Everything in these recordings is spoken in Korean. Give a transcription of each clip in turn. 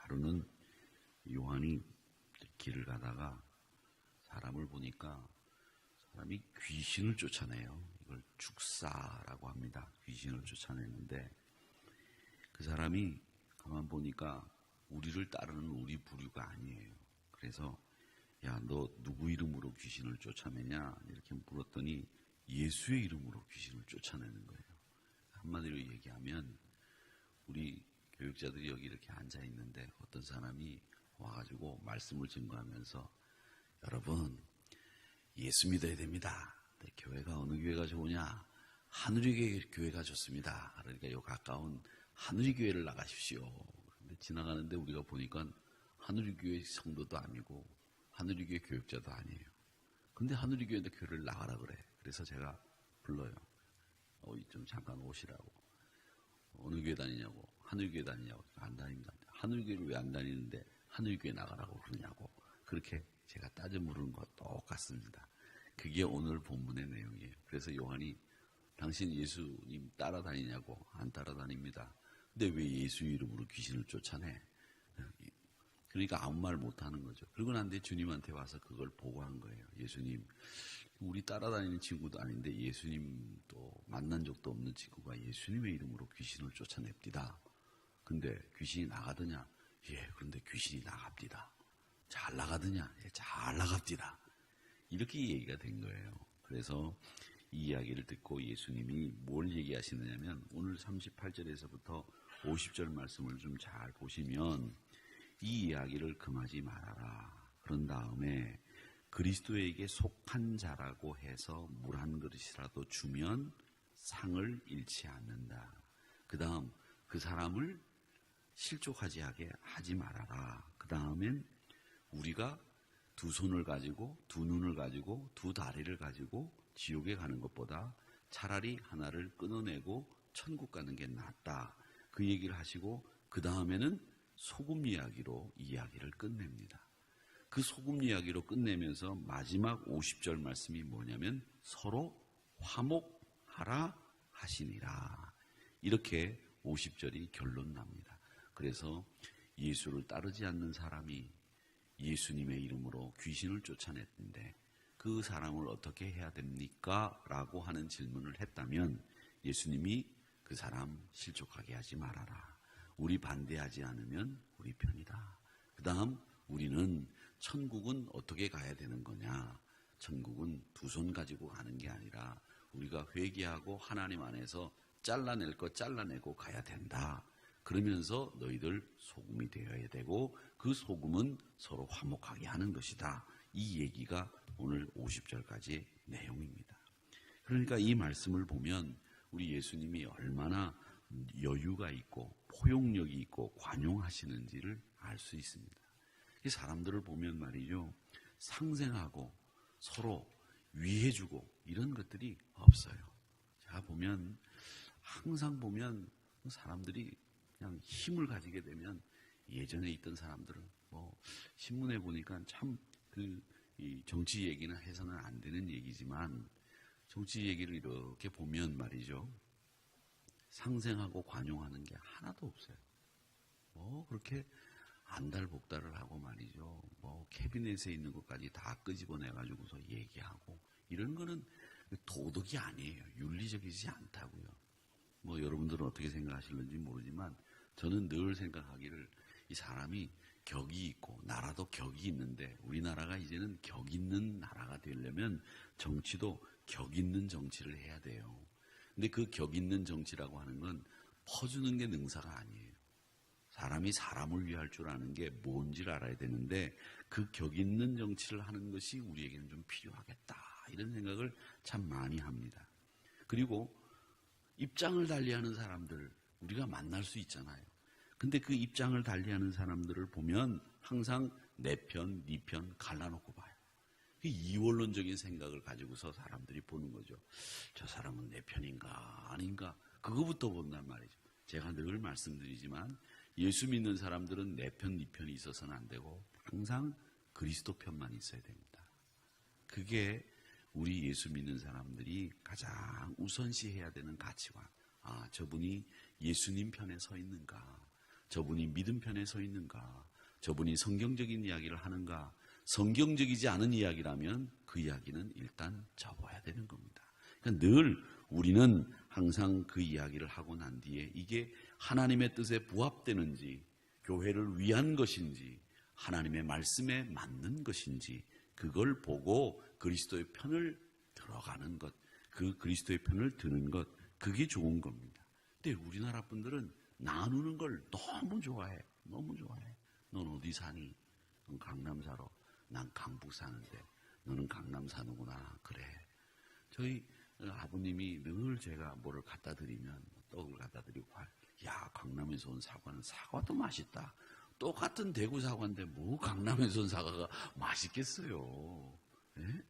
하루는 요한이 길을 가다가 사람을 보니까 사람이 귀신을 쫓아내요. 이걸 축사라고 합니다. 귀신을 쫓아내는데 그 사람이 가만 보니까 우리를 따르는 우리 부류가 아니에요. 그래서 야, 너 누구 이름으로 귀신을 쫓아내냐? 이렇게 물었더니 예수의 이름으로 귀신을 쫓아내는 거예요. 한마디로 얘기하면 우리 교육자들이 여기 이렇게 앉아 있는데 어떤 사람이 와가지고 말씀을 증거하면서 여러분 예수 믿어야 됩니다. 근데 교회가 어느 교회가 좋으냐? 하누리 교회가 좋습니다. 그러니까 요 가까운 하누리 교회를 나가십시오. 근데 지나가는데 우리가 보니까 하누리 교회 성도도 아니고 하누리 교회 교육자도 아니에요. 근데 하누리 교회인데 교회를 나가라 그래. 그래서 제가 불러요. 좀 잠깐 오시라고. 어느 교회 다니냐고. 하누리 교회 다니냐고. 안 다닙니다. 하누리 교회를 왜 안 다니는데 하누리 교회 나가라고 그러냐고. 그렇게 제가 따져 물은 거 똑같습니다. 그게 오늘 본문의 내용이에요. 그래서 요한이 당신 예수님 따라다니냐고. 안 따라다닙니다. 근데 왜 예수 이름으로 귀신을 쫓아내? 그러니까 아무 말 못하는 거죠. 그러고 난 뒤에 주님한테 와서 그걸 보고한 거예요. 예수님, 우리 따라다니는 친구도 아닌데 예수님도 만난 적도 없는 친구가 예수님의 이름으로 귀신을 쫓아냅디다. 근데 귀신이 나가더냐? 예, 그런데 귀신이 나갑디다. 잘 나가더냐? 예, 잘 나갑디다. 이렇게 얘기가 된 거예요. 그래서 이 이야기를 듣고 예수님이 뭘 얘기하시느냐면 오늘 38절에서부터 50절 말씀을 좀 잘 보시면 이 이야기를 금하지 말아라. 그런 다음에 그리스도에게 속한 자라고 해서 물 한 그릇이라도 주면 상을 잃지 않는다. 그 다음 그 사람을 실족하지 하지 말아라. 그 다음엔 우리가 두 손을 가지고 두 눈을 가지고 두 다리를 가지고 지옥에 가는 것보다 차라리 하나를 끊어내고 천국 가는 게 낫다. 그 얘기를 하시고 그 다음에는 소금 이야기로 이야기를 끝냅니다. 그 소금 이야기로 끝내면서 마지막 50절 말씀이 뭐냐면 서로 화목하라 하시니라. 이렇게 50절이 결론 납니다. 그래서 예수를 따르지 않는 사람이 예수님의 이름으로 귀신을 쫓아냈는데 그 사람을 어떻게 해야 됩니까? 라고 하는 질문을 했다면 예수님이 그 사람 실족하게 하지 말아라. 우리 반대하지 않으면 우리 편이다. 그 다음 우리는 천국은 어떻게 가야 되는 거냐? 천국은 두 손 가지고 가는 게 아니라 우리가 회개하고 하나님 안에서 잘라낼 거 잘라내고 가야 된다. 그러면서 너희들 소금이 되어야 되고 그 소금은 서로 화목하게 하는 것이다. 이 얘기가 오늘 50절까지의 내용입니다. 그러니까 이 말씀을 보면 우리 예수님이 얼마나 여유가 있고 포용력이 있고 관용하시는지를 알 수 있습니다. 이 사람들을 보면 말이죠. 상생하고 서로 위해주고 이런 것들이 없어요. 제가 보면 항상 보면 사람들이 그냥 힘을 가지게 되면 예전에 있던 사람들은 신문에 보니까 참 이 정치 얘기나 해서는 안 되는 얘기지만 정치 얘기를 이렇게 보면 말이죠. 상생하고 관용하는 게 하나도 없어요. 그렇게 안달복달을 하고 말이죠. 캐비넷에 있는 것까지 다 끄집어내가지고서 얘기하고 이런 거는 도덕이 아니에요. 윤리적이지 않다고요. 여러분들은 어떻게 생각하실는지 모르지만 저는 늘 생각하기를 이 사람이 격이 있고 나라도 격이 있는데 우리나라가 이제는 격 있는 나라가 되려면 정치도 격 있는 정치를 해야 돼요. 근데 그 격 있는 정치라고 하는 건 퍼주는 게 능사가 아니에요. 사람이 사람을 위할 줄 아는 게 뭔지를 알아야 되는데 그 격 있는 정치를 하는 것이 우리에게는 좀 필요하겠다. 이런 생각을 참 많이 합니다. 그리고 입장을 달리하는 사람들 우리가 만날 수 있잖아요. 근데 그 입장을 달리하는 사람들을 보면 항상 내 편, 네 편 갈라놓고 봐요. 이원론적인 생각을 가지고서 사람들이 보는 거죠. 저 사람은 내 편인가 아닌가 그거부터 본단 말이죠. 제가 늘 말씀드리지만 예수 믿는 사람들은 내 편, 네 편이 있어서는 안 되고 항상 그리스도 편만 있어야 됩니다. 그게 우리 예수 믿는 사람들이 가장 우선시해야 되는 가치관. 저분이 예수님 편에 서 있는가? 저분이 믿음 편에 서 있는가? 저분이 성경적인 이야기를 하는가? 성경적이지 않은 이야기라면 그 이야기는 일단 접어야 되는 겁니다. 그러니까 늘 우리는 항상 그 이야기를 하고 난 뒤에 이게 하나님의 뜻에 부합되는지, 교회를 위한 것인지, 하나님의 말씀에 맞는 것인지 그걸 보고 그리스도의 편을 들어가는 것, 그 그리스도의 편을 드는 것, 그게 좋은 겁니다. 근데 우리나라 분들은 나누는 걸 너무 좋아해. 너무 좋아해. 넌 어디 사니? 넌 강남 살아. 난 강북 사는데 너는 강남 사는구나. 그래. 저희 아버님이 늘 제가 뭐를 갖다 드리면 떡을 갖다 드리고 야, 강남에서 온 사과는 사과도 맛있다. 똑같은 대구 사과인데 뭐 강남에서 온 사과가 맛있겠어요. 예?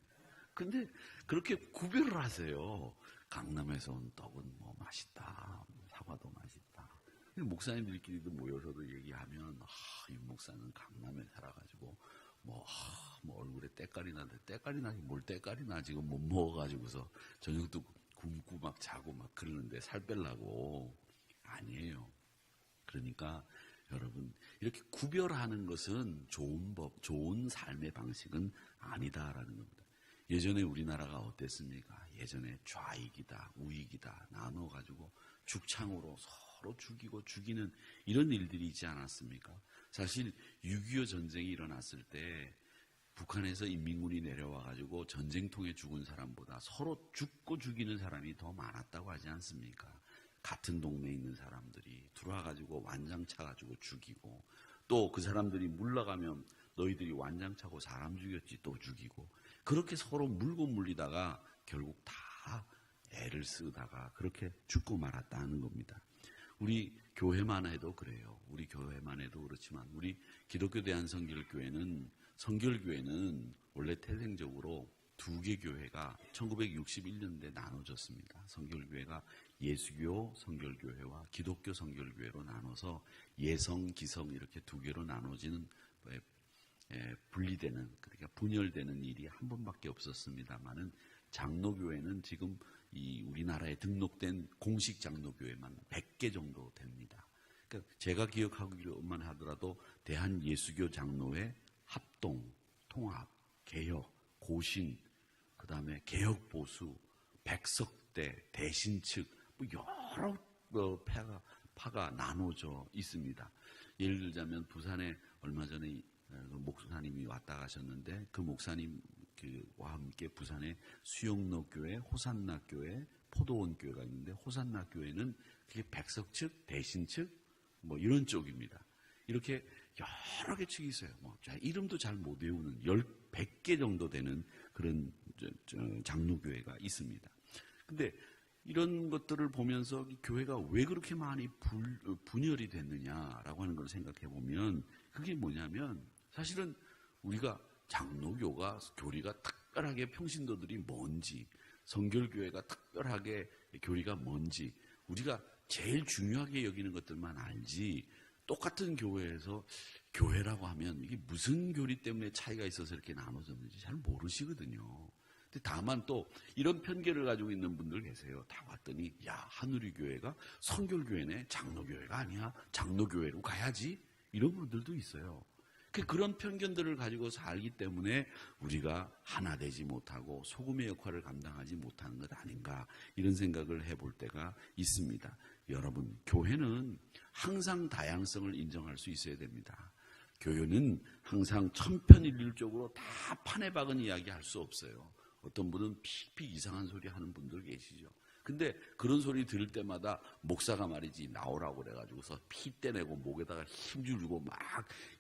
근데 그렇게 구별을 하세요. 강남에서 온 떡은 뭐 맛있다. 사과도 맛있다. 목사님들끼리도 모여서도 얘기하면 이 목사는 강남에 살아가지고 뭐 얼굴에 때깔이 나는데 때깔이 나지 뭘 때깔이 나 지금 못 먹어가지고서 저녁도 굶고 막 자고 막 그러는데 살 빼려고. 아니에요. 그러니까 여러분 이렇게 구별하는 것은 좋은 삶의 방식은 아니다라는 겁니다. 예전에 우리나라가 어땠습니까? 예전에 좌익이다 우익이다 나눠가지고 죽창으로 서로 죽이고 죽이는 이런 일들이 있지 않았습니까? 사실 6.25 전쟁이 일어났을 때 북한에서 인민군이 내려와가지고 전쟁통에 죽은 사람보다 서로 죽고 죽이는 사람이 더 많았다고 하지 않습니까? 같은 동네에 있는 사람들이 들어와가지고 완장 차가지고 죽이고 또 그 사람들이 물러가면 너희들이 완장 차고 사람 죽였지 또 죽이고 그렇게 서로 물고 물리다가 결국 다 애를 쓰다가 그렇게 죽고 말았다는 겁니다. 우리 교회만 해도 그래요. 우리 교회만 해도 그렇지만 우리 기독교 대한성결교회는 성결교회는 원래 태생적으로 두 개 교회가 1961년도에 나눠졌습니다. 성결교회가 예수교 성결교회와 기독교 성결교회로 나눠서 예성, 기성 이렇게 두 개로 나눠지는 분리되는 그러니까 분열되는 일이 한 번밖에 없었습니다만은 장로교회는 지금 이 우리나라에 등록된 공식 장로교회만 100개 정도 됩니다. 그러니까 제가 기억하기로만 하더라도 대한예수교 장로회 합동, 통합, 개혁, 고신, 그 다음에 개혁보수, 백석대, 대신측 뭐 여러 파가 나눠져 있습니다. 예를 들자면 부산에 얼마 전에 목사님이 왔다 가셨는데 그 목사님과 함께 부산에 수영로교회, 호산나교회, 포도원교회가 있는데 호산나교회는 그게 백석측, 대신측 뭐 이런 쪽입니다. 이렇게 여러 개 측이 있어요. 이름도 잘 못 외우는 100개 정도 되는 그런 장로교회가 있습니다. 근데 이런 것들을 보면서 교회가 왜 그렇게 많이 분열이 됐느냐라고 하는 걸 생각해 보면 그게 뭐냐면 사실은 우리가 장로교가 교리가 특별하게 평신도들이 뭔지 성결교회가 특별하게 교리가 뭔지 우리가 제일 중요하게 여기는 것들만 알지 똑같은 교회에서 교회라고 하면 이게 무슨 교리 때문에 차이가 있어서 이렇게 나눠졌는지 잘 모르시거든요. 근데 다만 또 이런 편견을 가지고 있는 분들 계세요. 다 왔더니 야 한우리교회가 성결교회네 장로교회가 아니야 장로교회로 가야지 이런 분들도 있어요. 그런 편견들을 가지고 살기 때문에 우리가 하나 되지 못하고 소금의 역할을 감당하지 못하는 것 아닌가 이런 생각을 해볼 때가 있습니다. 여러분 교회는 항상 다양성을 인정할 수 있어야 됩니다. 교회는 항상 천편일률적으로 다 판에 박은 이야기 할 수 없어요. 어떤 분은 픽픽 이상한 소리 하는 분들 계시죠. 근데 그런 소리 들을 때마다 목사가 말이지 나오라고 그래가지고서 피 떼내고 목에다가 힘주고 막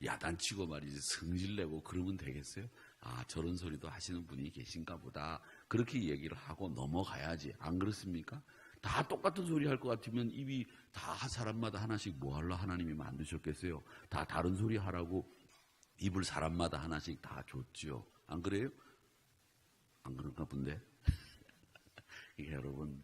야단치고 말이지 성질내고 그러면 되겠어요? 아 저런 소리도 하시는 분이 계신가 보다 그렇게 얘기를 하고 넘어가야지 안 그렇습니까? 다 똑같은 소리 할 것 같으면 입이 다 사람마다 하나씩 뭐 하려 하나님이 만드셨겠어요? 다 다른 소리 하라고 입을 사람마다 하나씩 다 줬지요. 안 그래요? 안 그런가 본데? 이게 여러분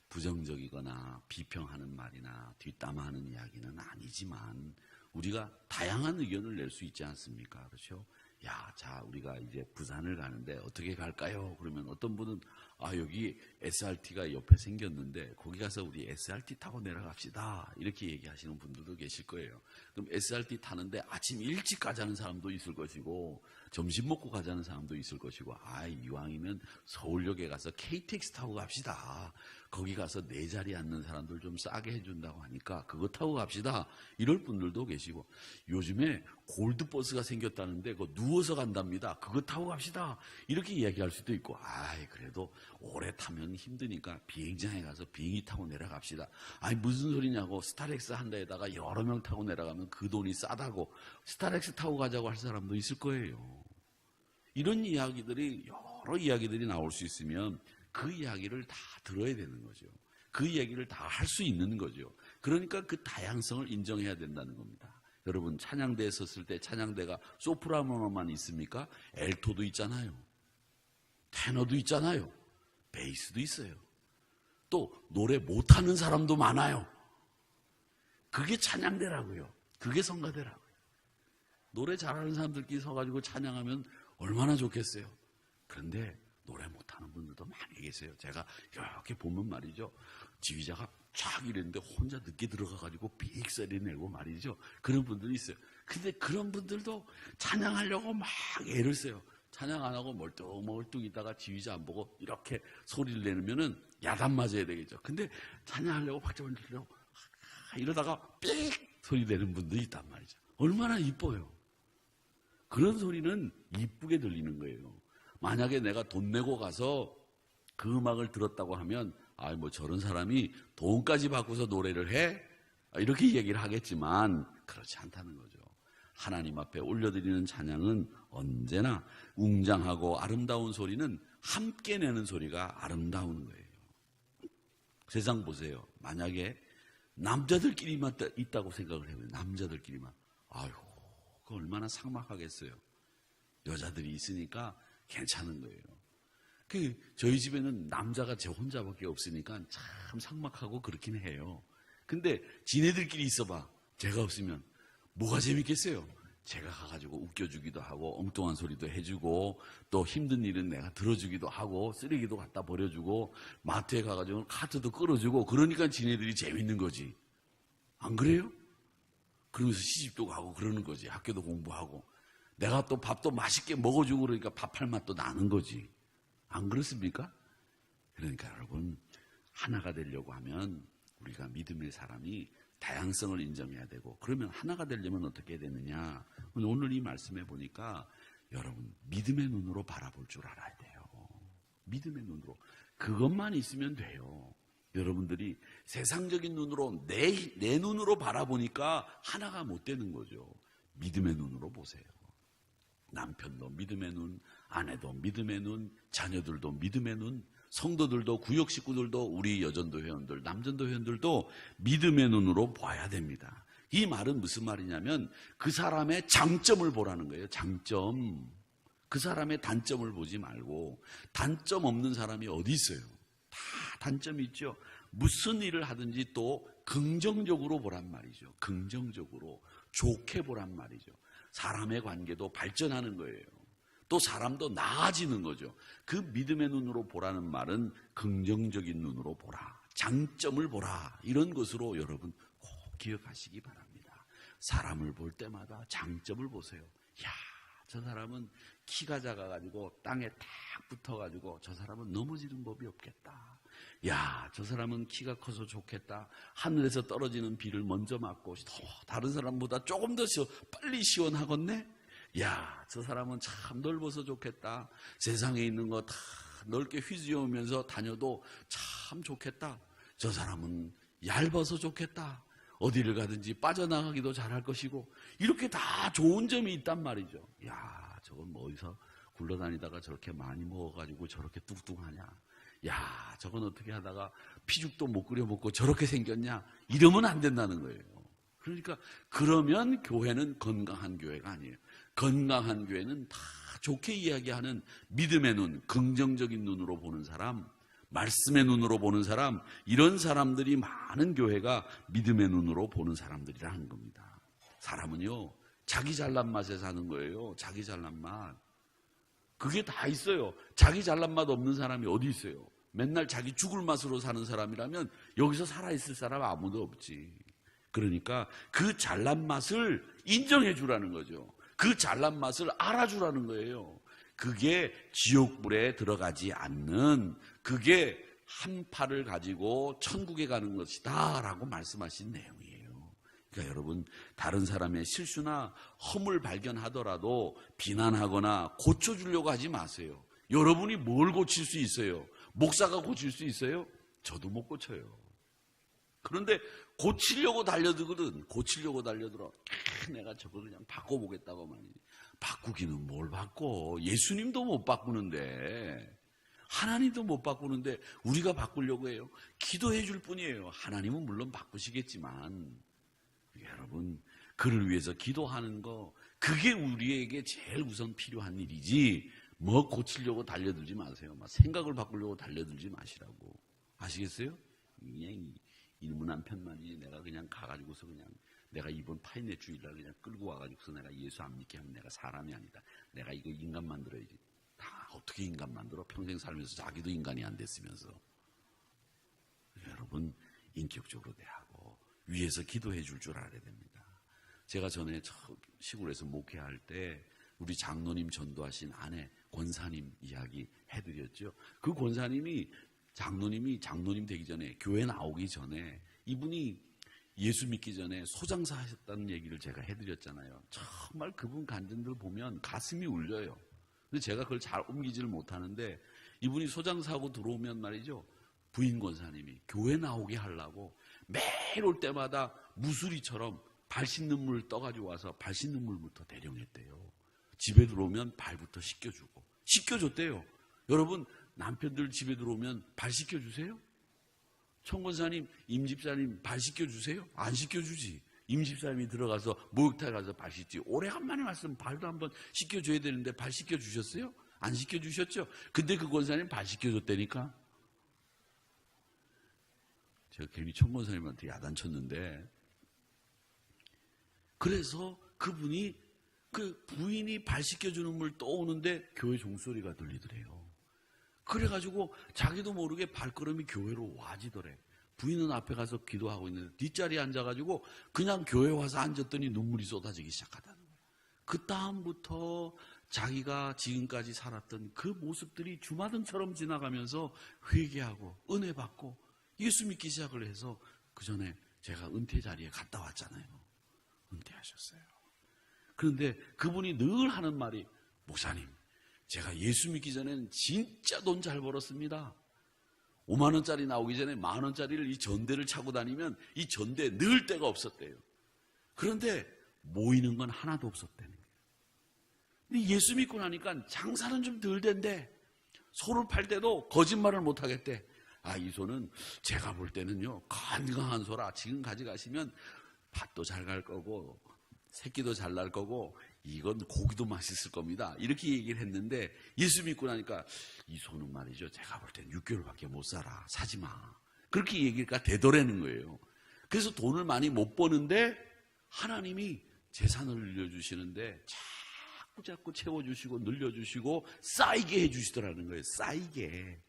부정적이거나 비평하는 말이나 뒷담화하는 이야기는 아니지만 우리가 다양한 의견을 낼 수 있지 않습니까? 그렇죠? 야, 자, 우리가 이제 부산을 가는데 어떻게 갈까요? 그러면 어떤 분은 여기 SRT가 옆에 생겼는데 거기 가서 우리 SRT 타고 내려갑시다. 이렇게 얘기하시는 분들도 계실 거예요. 그럼 SRT 타는데 아침 일찍 가자는 사람도 있을 것이고 점심 먹고 가자는 사람도 있을 것이고 이왕이면 서울역에 가서 KTX 타고 갑시다. 거기 가서 내 자리에 앉는 사람들 좀 싸게 해준다고 하니까 그거 타고 갑시다. 이럴 분들도 계시고 요즘에 골드버스가 생겼다는데 그거 누워서 간답니다. 그거 타고 갑시다. 이렇게 이야기할 수도 있고 그래도 오래 타면 힘드니까 비행장에 가서 비행기 타고 내려갑시다. 무슨 소리냐고 스타렉스 한 대에다가 여러 명 타고 내려가면 그 돈이 싸다고 스타렉스 타고 가자고 할 사람도 있을 거예요. 이런 이야기들이 여러 이야기들이 나올 수 있으면 그 이야기를 다 들어야 되는 거죠. 그 이야기를 다 할 수 있는 거죠. 그러니까 그 다양성을 인정해야 된다는 겁니다. 여러분 찬양대에 섰을 때 찬양대가 소프라노만 있습니까? 엘토도 있잖아요. 테너도 있잖아요. 베이스도 있어요. 또 노래 못하는 사람도 많아요. 그게 찬양대라고요. 그게 성가대라고요. 노래 잘하는 사람들끼리 서가지고 찬양하면 얼마나 좋겠어요. 그런데 노래 못하는 분들도 많이 계세요. 제가 이렇게 보면 말이죠. 지휘자가 쫙 이랬는데 혼자 늦게 들어가가지고 빅 소리 내고 말이죠. 그런 분들이 있어요. 근데 그런 분들도 찬양하려고 막 애를 써요. 찬양 안 하고 멀뚱멀뚱 있다가 지휘자 안 보고 이렇게 소리를 내면은 야단 맞아야 되겠죠. 근데 찬양하려고 박자를 치려고 이러다가 삑 소리 내는 분들이 있단 말이죠. 얼마나 이뻐요. 그런 소리는 이쁘게 들리는 거예요. 만약에 내가 돈 내고 가서 그 음악을 들었다고 하면 저런 사람이 돈까지 받고서 노래를 해? 이렇게 얘기를 하겠지만 그렇지 않다는 거죠. 하나님 앞에 올려드리는 찬양은 언제나 웅장하고 아름다운 소리는 함께 내는 소리가 아름다운 거예요. 세상 보세요. 만약에 남자들끼리만 있다고 생각을 해요. 남자들끼리만. 그거 얼마나 삭막하겠어요. 여자들이 있으니까 괜찮은 거예요. 저희 집에는 남자가 제 혼자밖에 없으니까 참 삭막하고 그렇긴 해요. 근데 지네들끼리 있어봐. 제가 없으면 뭐가 재밌겠어요? 제가 가가지고 웃겨주기도 하고 엉뚱한 소리도 해주고 또 힘든 일은 내가 들어주기도 하고 쓰레기도 갖다 버려주고 마트에 가가지고 카트도 끌어주고 그러니까 지네들이 재밌는 거지. 안 그래요? 그러면서 시집도 가고 그러는 거지. 학교도 공부하고 내가 또 밥도 맛있게 먹어주고 그러니까 밥할 맛도 나는 거지. 안 그렇습니까? 그러니까 여러분 하나가 되려고 하면 우리가 믿음의 사람이 다양성을 인정해야 되고 그러면 하나가 되려면 어떻게 되느냐. 오늘 이 말씀해 보니까 여러분 믿음의 눈으로 바라볼 줄 알아야 돼요. 믿음의 눈으로. 그것만 있으면 돼요. 여러분들이 세상적인 눈으로 내 눈으로 바라보니까 하나가 못 되는 거죠. 믿음의 눈으로 보세요. 남편도 믿음의 눈, 아내도 믿음의 눈, 자녀들도 믿음의 눈, 성도들도 구역 식구들도 우리 여전도 회원들, 남전도 회원들도 믿음의 눈으로 봐야 됩니다. 이 말은 무슨 말이냐면 그 사람의 장점을 보라는 거예요. 장점. 그 사람의 단점을 보지 말고 단점 없는 사람이 어디 있어요? 다 단점이 있죠. 무슨 일을 하든지 또 긍정적으로 보란 말이죠. 긍정적으로 좋게 보란 말이죠. 사람의 관계도 발전하는 거예요. 또 사람도 나아지는 거죠. 그 믿음의 눈으로 보라는 말은 긍정적인 눈으로 보라. 장점을 보라. 이런 것으로 여러분 꼭 기억하시기 바랍니다. 사람을 볼 때마다 장점을 보세요. 저 사람은 키가 작아가지고 땅에 탁 붙어가지고 저 사람은 넘어지는 법이 없겠다. 저 사람은 키가 커서 좋겠다. 하늘에서 떨어지는 비를 먼저 맞고 다른 사람보다 조금 더 빨리 시원하겠네. 저 사람은 참 넓어서 좋겠다. 세상에 있는 거 다 넓게 휘저으면서 다녀도 참 좋겠다. 저 사람은 얇아서 좋겠다. 어디를 가든지 빠져나가기도 잘할 것이고 이렇게 다 좋은 점이 있단 말이죠. 저건 어디서 굴러다니다가 저렇게 많이 먹어가지고 저렇게 뚱뚱하냐. 저건 어떻게 하다가 피죽도 못 끓여 먹고 저렇게 생겼냐. 이러면 안 된다는 거예요. 그러니까 그러면 교회는 건강한 교회가 아니에요. 건강한 교회는 다 좋게 이야기하는 믿음의 눈, 긍정적인 눈으로 보는 사람, 말씀의 눈으로 보는 사람, 이런 사람들이 많은 교회가 믿음의 눈으로 보는 사람들이라는 겁니다. 사람은요, 자기 잘난 맛에 사는 거예요. 자기 잘난 맛. 그게 다 있어요. 자기 잘난 맛 없는 사람이 어디 있어요? 맨날 자기 죽을 맛으로 사는 사람이라면 여기서 살아있을 사람 아무도 없지. 그러니까 그 잘난 맛을 인정해 주라는 거죠. 그 잘난 맛을 알아주라는 거예요. 그게 지옥불에 들어가지 않는, 그게 한 팔을 가지고 천국에 가는 것이다 라고 말씀하신 내용이에요. 그러니까 여러분, 다른 사람의 실수나 허물 발견하더라도 비난하거나 고쳐주려고 하지 마세요. 여러분이 뭘 고칠 수 있어요? 목사가 고칠 수 있어요? 저도 못 고쳐요. 그런데 고치려고 달려들거든. 고치려고 달려들어. 내가 저걸 그냥 바꿔보겠다고 말이지. 바꾸기는 뭘 바꿔. 예수님도 못 바꾸는데, 하나님도 못 바꾸는데 우리가 바꾸려고 해요. 기도해 줄 뿐이에요. 하나님은 물론 바꾸시겠지만, 여러분, 그를 위해서 기도하는 거, 그게 우리에게 제일 우선 필요한 일이지, 뭐 고치려고 달려들지 마세요. 막 생각을 바꾸려고 달려들지 마시라고. 아시겠어요? 그냥 일문 한 편만이 내가 그냥 가가지고서 그냥 내가 이번 파인의 주일날 그냥 끌고 와가지고서 내가 예수 안 믿게 하면 내가 사람이 아니다. 내가 이거 인간 만들어야지. 다 어떻게 인간 만들어? 평생 살면서 자기도 인간이 안 됐으면서. 여러분, 인격적으로 대하고 위에서 기도해 줄 줄 알아야 됩니다. 제가 전에 시골에서 목회할 때 우리 장로님 전도하신 아내 권사님 이야기 해드렸죠. 그 권사님이 장로님 되기 전에, 교회 나오기 전에, 이분이 예수 믿기 전에 소장사 하셨다는 얘기를 제가 해드렸잖아요. 정말 그분 간증들 보면 가슴이 울려요. 근데 제가 그걸 잘 옮기지를 못하는데, 이분이 소장사하고 들어오면 말이죠, 부인 권사님이 교회 나오게 하려고 매일 올 때마다 무수리처럼 발 씻는 물 떠가지고 와서 발 씻는 물부터 대령했대요. 집에 들어오면 발부터 씻겨주고. 씻겨줬대요. 여러분, 남편들 집에 들어오면 발 씻겨주세요? 총권사님, 임집사님 발 씻겨주세요? 안 씻겨주지. 임집사님이 들어가서 목욕탕에 가서 발 씻지. 오래간만에 왔으면 발도 한번 씻겨줘야 되는데 발 씻겨주셨어요? 안 씻겨주셨죠? 근데 그 권사님 발 씻겨줬다니까? 제가 괜히 총권사님한테 야단쳤는데, 그래서 그분이 그 부인이 발 씻겨주는 물 떠오는데 교회 종소리가 들리더래요. 그래가지고 자기도 모르게 발걸음이 교회로 와지더래. 부인은 앞에 가서 기도하고 있는데 뒷자리에 앉아가지고 그냥 교회 와서 앉았더니 눈물이 쏟아지기 시작하다는 거예요. 그 다음부터 자기가 지금까지 살았던 그 모습들이 주마등처럼 지나가면서 회개하고 은혜 받고 예수 믿기 시작을 해서, 그 전에 제가 은퇴 자리에 갔다 왔잖아요. 은퇴하셨어요. 그런데 그분이 늘 하는 말이, 목사님, 제가 예수 믿기 전에는 진짜 돈 잘 벌었습니다. 5만 원짜리 나오기 전에 만 원짜리를 이 전대를 차고 다니면 이 전대에 넣을 데가 없었대요. 그런데 모이는 건 하나도 없었다는 거예요. 근데 예수 믿고 나니까 장사는 좀 덜 된대. 소를 팔 때도 거짓말을 못 하겠대. 아, 이 소는 제가 볼 때는요, 건강한 소라. 지금 가져가시면 밭도 잘 갈 거고 새끼도 잘 날 거고 이건 고기도 맛있을 겁니다. 이렇게 얘기를 했는데, 예수 믿고 나니까 이 소는 말이죠, 제가 볼 땐 6개월밖에 못 살아. 사지 마. 그렇게 얘기가 되더라는 거예요. 그래서 돈을 많이 못 버는데 하나님이 재산을 늘려주시는데 자꾸 채워주시고 늘려주시고 쌓이게 해주시더라는 거예요. 쌓이게.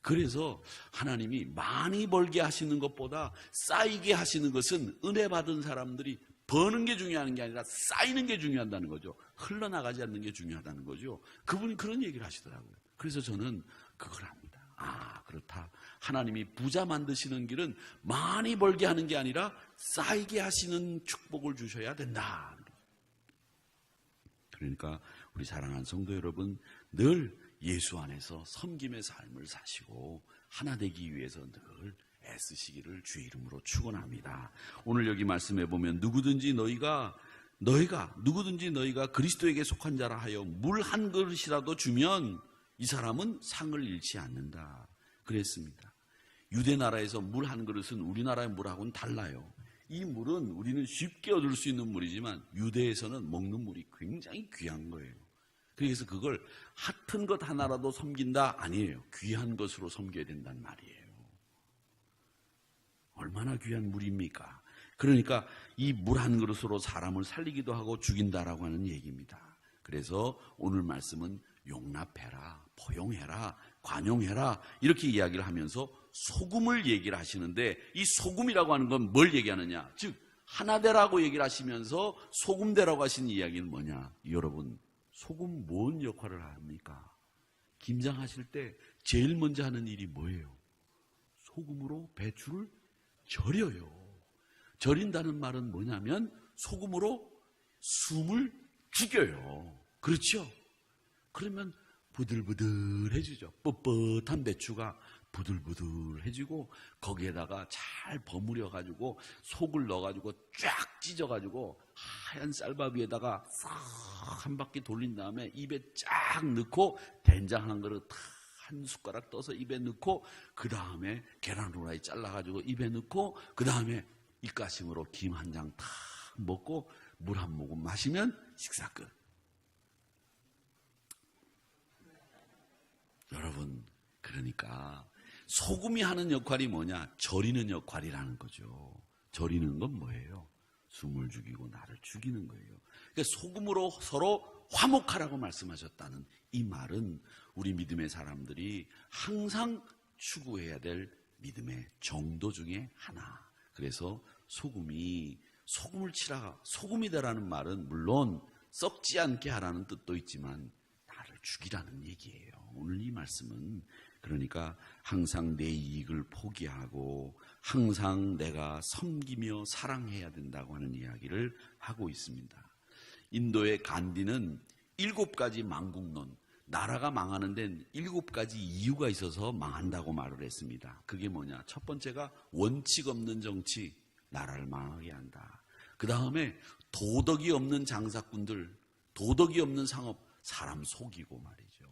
그래서 하나님이 많이 벌게 하시는 것보다 쌓이게 하시는 것은 은혜 받은 사람들이 버는 게 중요한 게 아니라 쌓이는 게 중요하다는 거죠. 흘러나가지 않는 게 중요하다는 거죠. 그분이 그런 얘기를 하시더라고요. 그래서 저는 그걸 합니다. 아, 그렇다. 하나님이 부자 만드시는 길은 많이 벌게 하는 게 아니라 쌓이게 하시는 축복을 주셔야 된다. 그러니까 우리 사랑하는 성도 여러분, 늘 예수 안에서 섬김의 삶을 사시고 하나 되기 위해서 늘 애쓰시기를 주의 이름으로 축원합니다. 오늘 여기 말씀해 보면 누구든지 너희가 그리스도에게 속한 자라 하여 물 한 그릇이라도 주면 이 사람은 상을 잃지 않는다. 그랬습니다. 유대 나라에서 물 한 그릇은 우리나라의 물하고는 달라요. 이 물은 우리는 쉽게 얻을 수 있는 물이지만 유대에서는 먹는 물이 굉장히 귀한 거예요. 그래서 그걸 같은 것 하나라도 섬긴다 아니에요. 귀한 것으로 섬겨야 된다는 말이에요. 얼마나 귀한 물입니까? 그러니까 이 물 한 그릇으로 사람을 살리기도 하고 죽인다라고 하는 얘기입니다. 그래서 오늘 말씀은 용납해라, 포용해라, 관용해라 이렇게 이야기를 하면서 소금을 얘기를 하시는데, 이 소금이라고 하는 건 뭘 얘기하느냐, 즉 하나되라고 얘기를 하시면서 소금되라고 하신 이야기는 뭐냐. 여러분, 소금 뭔 역할을 합니까? 김장하실 때 제일 먼저 하는 일이 뭐예요? 소금으로 배추를 절여요. 절인다는 말은 뭐냐면 소금으로 숨을 죽여요. 그렇죠? 그러면 부들부들해지죠. 뻣뻣한 배추가 부들부들해지고 거기에다가 잘 버무려 가지고 속을 넣어 가지고 쫙 찢어 가지고 하얀 쌀밥 위에다가 싹 한 바퀴 돌린 다음에 입에 쫙 넣고 된장 한 그릇 한 숟가락 떠서 입에 넣고, 그 다음에 계란 후라이 잘라 가지고 입에 넣고, 그 다음에 입가심으로 김 한 장 탁 먹고 물 한 모금 마시면 식사 끝. 여러분, 그러니까 소금이 하는 역할이 뭐냐? 절이는 역할이라는 거죠. 절이는 건 뭐예요? 숨을 죽이고 나를 죽이는 거예요. 그러니까 소금으로 서로 화목하라고 말씀하셨다는 이 말은 우리 믿음의 사람들이 항상 추구해야 될 믿음의 정도 중에 하나. 그래서 소금을 치라, 소금이 되라는 말은 물론 썩지 않게 하라는 뜻도 있지만 나를 죽이라는 얘기예요. 오늘 이 말씀은 그러니까 항상 내 이익을 포기하고 항상 내가 섬기며 사랑해야 된다고 하는 이야기를 하고 있습니다. 인도의 간디는 7가지 망국론, 나라가 망하는 데는 7가지 이유가 있어서 망한다고 말을 했습니다. 그게 뭐냐? 첫 번째가 원칙 없는 정치, 나라를 망하게 한다. 그 다음에 도덕이 없는 장사꾼들, 도덕이 없는 상업, 사람 속이고 말이죠.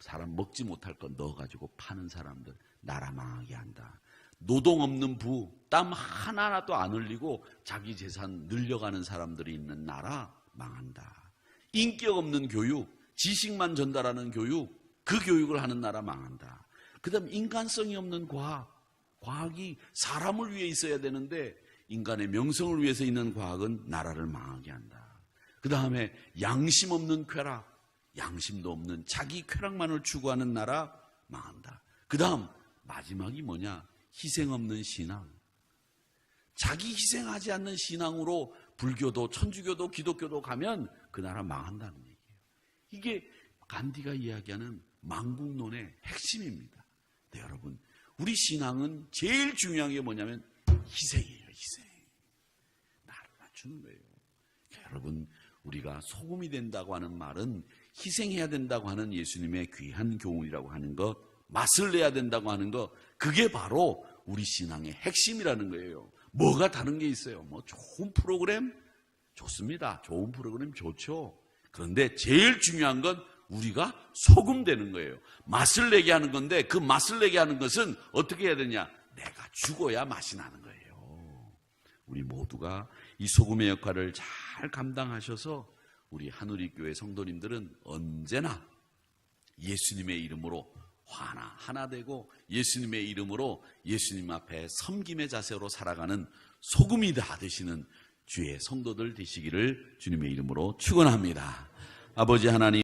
사람 먹지 못할 거 넣어가지고 파는 사람들, 나라 망하게 한다. 노동 없는 부, 땀 하나라도 안 흘리고 자기 재산 늘려가는 사람들이 있는 나라 망한다. 인격 없는 교육, 지식만 전달하는 교육, 그 교육을 하는 나라 망한다. 그 다음 인간성이 없는 과학이 사람을 위해 있어야 되는데 인간의 명성을 위해서 있는 과학은 나라를 망하게 한다. 그 다음에 양심 없는 쾌락, 양심도 없는 자기 쾌락만을 추구하는 나라 망한다. 그 다음 마지막이 뭐냐? 희생 없는 신앙. 자기 희생하지 않는 신앙으로 불교도 천주교도 기독교도 가면 그 나라 망한다는 얘기예요. 이게 간디가 이야기하는 망국론의 핵심입니다. 네, 여러분, 우리 신앙은 제일 중요한 게 뭐냐면 희생이에요. 희생. 나를 맞추는 거예요. 여러분, 우리가 소금이 된다고 하는 말은 희생해야 된다고 하는 예수님의 귀한 교훈이라고 하는 것, 맛을 내야 된다고 하는 것, 그게 바로 우리 신앙의 핵심이라는 거예요. 뭐가 다른 게 있어요? 뭐 좋은 프로그램 좋습니다. 좋은 프로그램 좋죠. 그런데 제일 중요한 건 우리가 소금 되는 거예요. 맛을 내게 하는 건데 그 맛을 내게 하는 것은 어떻게 해야 되냐? 내가 죽어야 맛이 나는 거예요. 우리 모두가 이 소금의 역할을 잘 감당하셔서 우리 한우리교회 성도님들은 언제나 예수님의 이름으로 하나 되고 예수님의 이름으로 예수님 앞에 섬김의 자세로 살아가는 소금이 다 되시는 주의 성도들 되시기를 주님의 이름으로 축원합니다. 아버지 하나님,